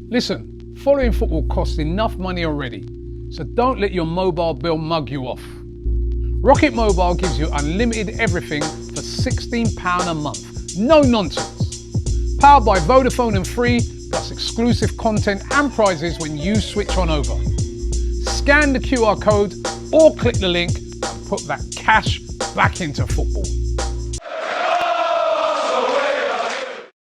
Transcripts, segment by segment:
Listen, following football costs enough money already, so don't let your mobile bill mug you off. Rocket Mobile gives you unlimited everything for £16 a month. No nonsense. Powered by Vodafone and Free, plus exclusive content and prizes when you switch on over. Scan the QR code or click the link and put that cash back into football.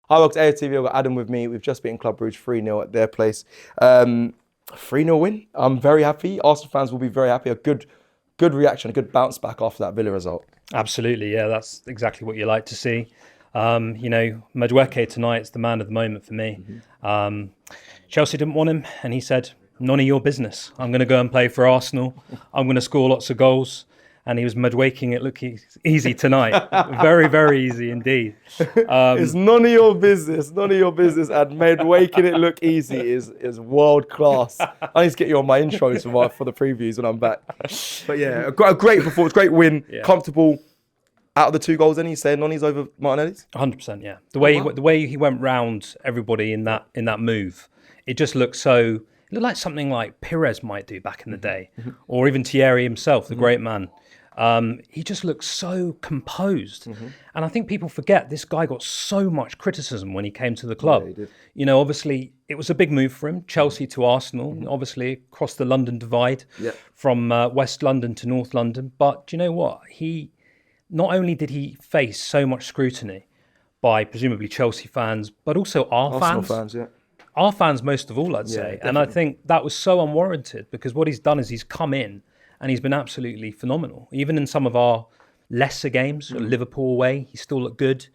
Hi, welcome to AFTV. I've got Adam with me. We've just beaten Club Brugge 3-0 at their place. 3-0 win. I'm very happy. Arsenal fans will be very happy. A good reaction, a good bounce back after that Villa result. Absolutely, yeah, that's exactly what you like to see. Madueke tonight is the man of the moment for me. Chelsea didn't want him, and he said, none of your business. I'm going to go and play for Arsenal. I'm going to score lots of goals. And he was Madueking it look easy tonight. Very, very easy indeed. It's none of your business, and Madueking it look easy is world class. I need to get you on my intros for the previews when I'm back. But yeah, a great performance, great win, comfortable. Out of the 2 goals, then he's saying Noni's over Martinelli's? 100%, yeah. The way he went round everybody in that move, it just looked so. It looked like something like Pires might do back in the day, or even Thierry himself, the great man. He just looked so composed. And I think people forget this guy got so much criticism when he came to the club. Yeah, he did. You know, obviously, it was a big move for him, Chelsea to Arsenal, obviously across the London divide, from West London to North London. But do you know what? Not only did he face so much scrutiny by presumably Chelsea fans, but also Arsenal fans, yeah. Our fans most of all, I'd say. Definitely. And I think that was so unwarranted because what he's done is he's come in and he's been absolutely phenomenal. Even in some of our lesser games, Liverpool away, he still looked good.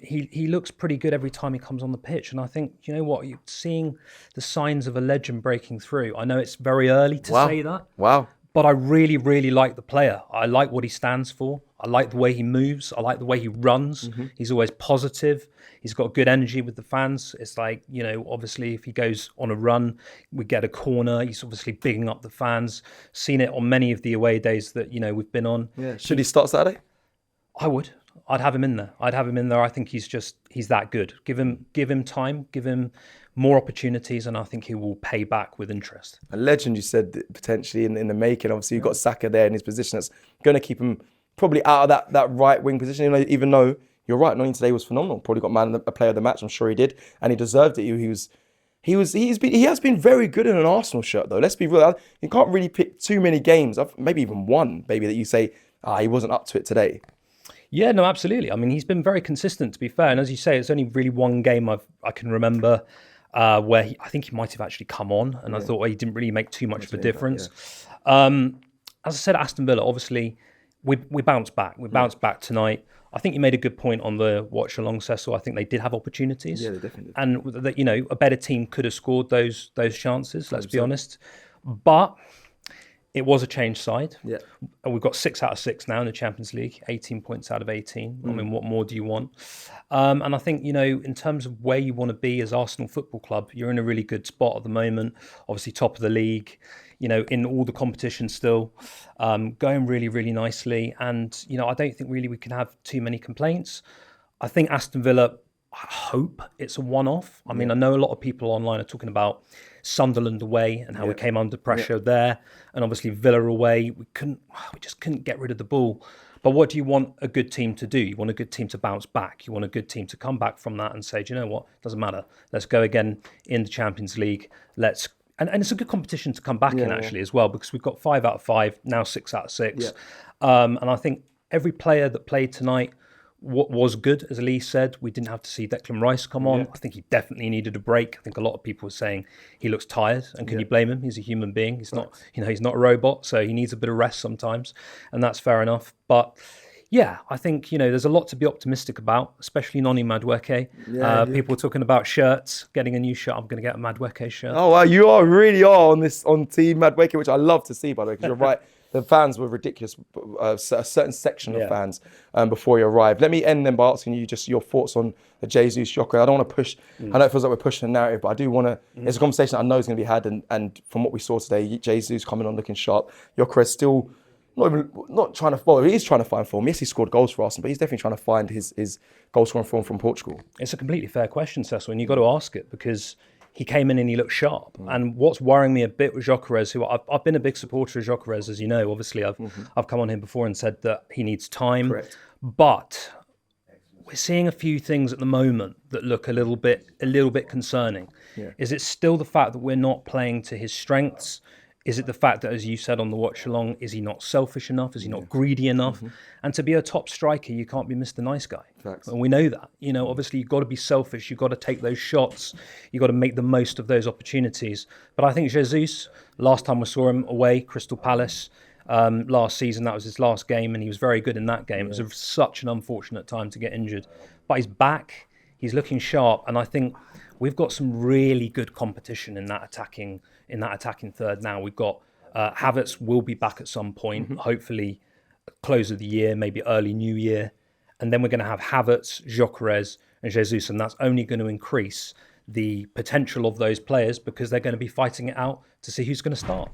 He looks pretty good every time he comes on the pitch. And I think, you know what, you're seeing the signs of a legend breaking through. I know it's very early to say that. Wow. But I really, really like the player. I like what he stands for. I like the way he moves. I like the way he runs. He's always positive. He's got good energy with the fans. It's like, you know, obviously if he goes on a run, we get a corner. He's obviously bigging up the fans. Seen it on many of the away days that, you know, we've been on. Yeah. Should he start Saturday? I would. I'd have him in there. I think he's that good. Give him time, give him more opportunities, and I think he will pay back with interest. A legend, you said, potentially in the making. Obviously, you've got Saka there in his position that's going to keep him probably out of that right wing position, even though you're right, Noni today was phenomenal. Probably got a player of the match, I'm sure he did, and he deserved it. He has been very good in an Arsenal shirt, though. Let's be real. You can't really pick too many games, maybe even one, maybe, that you say, he wasn't up to it today. Yeah, no, absolutely. I mean, he's been very consistent, to be fair. And as you say, it's only really one game I can remember where I think he might have actually come on, and I thought he didn't really make too much of a difference. As I said, Aston Villa, obviously, we bounced back. We bounced back tonight. I think you made a good point on the watch along, Cecil. I think they did have opportunities. Yeah, they definitely did. And that, you know, a better team could have scored those chances, let's be honest. But it was a changed side. Yeah. And we've got 6 out of 6 now in the Champions League, 18 points out of 18. I mean, what more do you want? And I think, you know, in terms of where you want to be as Arsenal Football Club, you're in a really good spot at the moment. Obviously, top of the league, you know, in all the competition still, going really, really nicely. And, you know, I don't think really we can have too many complaints. I think Aston Villa, I hope it's a one-off. I mean, I know a lot of people online are talking about Sunderland away and how we came under pressure there, and obviously Villa away. We just couldn't get rid of the ball. But what do you want a good team to do? You want a good team to bounce back. You want a good team to come back from that and say, do you know what? Doesn't matter. Let's go again in the Champions League. And it's a good competition to come back in actually as well, because we've got 5 out of 5 now, 6 out of 6. And I think every player that played tonight what was good, as Lee said. We didn't have to see Declan Rice come on. I think he definitely needed a break. I think a lot of people were saying he looks tired, and can you blame him? He's a human being. He's not, he's not a robot, so he needs a bit of rest sometimes, and that's fair enough. But yeah, I think, there's a lot to be optimistic about, especially Noni Madueke. People are talking about shirts, getting a new shirt. I'm going to get a Madueke shirt. Oh, wow, you really are on Team Madueke, which I love to see, by the way, because you're right. The fans were ridiculous, a certain section of fans before you arrived. Let me end then by asking you just your thoughts on the Jesus Gyökeres. I don't want to push, I know it feels like we're pushing the narrative, but I do want to, it's a conversation I know is going to be had, and from what we saw today, Jesus coming on looking sharp. Gyökeres still not trying to follow, he is trying to find form. Yes, he scored goals for Arsenal, but he's definitely trying to find his goal scoring form from Portugal. It's a completely fair question, Cecil, and you've got to ask it, because he came in and he looked sharp. And what's worrying me a bit with Gyökeres, who I've been a big supporter of Gyökeres, as you know. Obviously, I've come on here before and said that he needs time. Correct. But we're seeing a few things at the moment that look a little bit concerning. Yeah. Is it still the fact that we're not playing to his strengths? Is it the fact that, as you said on the watch along, is he not selfish enough? Is he not greedy enough? And to be a top striker, you can't be Mr. Nice Guy. Facts. And we know that. Obviously you've got to be selfish. You've got to take those shots. You've got to make the most of those opportunities. But I think Jesus, last time we saw him away, Crystal Palace, last season, that was his last game, and he was very good in that game. It was such an unfortunate time to get injured. But he's back. He's looking sharp. And I think we've got some really good competition in that attacking third now. We've got Havertz will be back at some point, hopefully close of the year, maybe early New Year. And then we're going to have Havertz, Gyökeres and Jesus, and that's only going to increase the potential of those players because they're going to be fighting it out to see who's going to start.